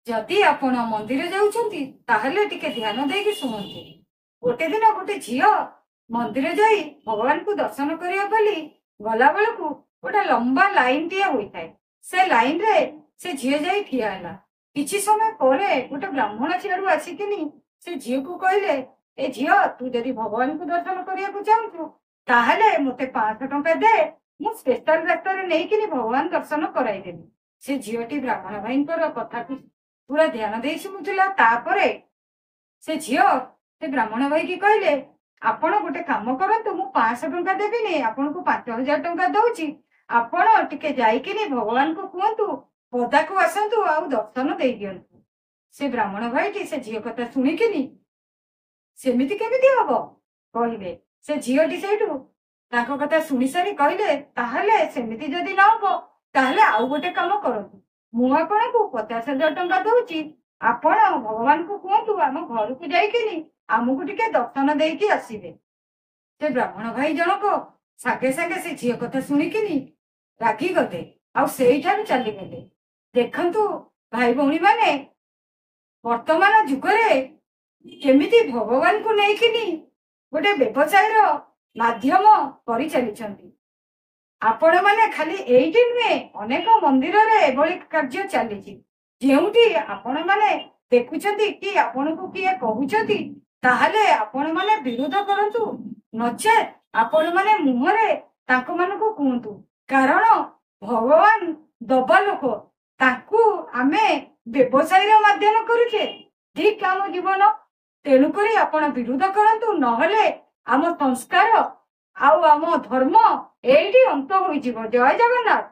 जदि आपण मंदिर जाउछंती ताहले टिके ध्यान देकी सुनंती। गोटे दिन गोटे झियो मंदिर जाई भगवान को दर्शन करिया बोली गला बेलकू गोटे लंबा लाइन टिए होइथाय। से लाइन रे से झियो जाई ठिया हला। किछि समय परे गोटे ब्राह्मण सियाडू आसिकिनी से झियो को कहले, ए झियो तू जदि भगवान को दर्शन करिया को चाहछु ताहले मते 500 टंका दे, मु स्पेशल रास्तारे नेइकिनी भगवान दर्शन कराई देबी। से झियोटी ब्राह्मण भाईंकर कथा को पूरा ध्यान दे शुणुला। तापरे से झियो से ब्राह्मण भाई की कहले, आपण गोटे काम करंतु, मु 500 टंका देबिनी, आपण को 5000 टंका दउची, आपण टिके जाइकिनी भगवान को कहंतु पदा को आसंतु आ दर्शन दे दियंतु। से ब्राह्मण भाईटी से झियो कथा सुनिकिनी सेमिति केमिति हबो कहले। से झियोटी सेठू ताको कथा सुनि सारी कहले, ताहले सेमिति जदि न हबो ताहले आउ गोटे काम करंतु, मु आपण को 50,000 टंका दउची, आपण भगवान को कहंतु आम घर को जाइकिनी आमको टिके दर्शन देकी आसीबे। से ब्राह्मण भाई जनक सागे सागे से झियो कथा सुनिकिनी रागी गले आ सेइठारु चली गले। देखंतु भाई भौणी माने वर्तमान जुगरे केमिति भगवान को नेइकिनी गोटे व्यवसाय रो माध्यम करि चलिछंती। आपण माने खाली एइठी नुहे अनेक मंदिर रे एभली कार्य चलीछि, जेउठी आपण माने देखुछंती कि आपण को किए कहउछंती ताहले आपण माने विरोध करंतु, नचे आपण माने मुहरे ताको मानको कहंतु। कारण भगवान दबा लोक ताकू आमे व्यवसाय रो माध्यम करूछे ठीक आम जीवन। तेणु करी आपण विरोध करंतु, नहले आम संस्कार आउ आम धर्म एइठी अंत होई जीव। जय जगन्नाथ।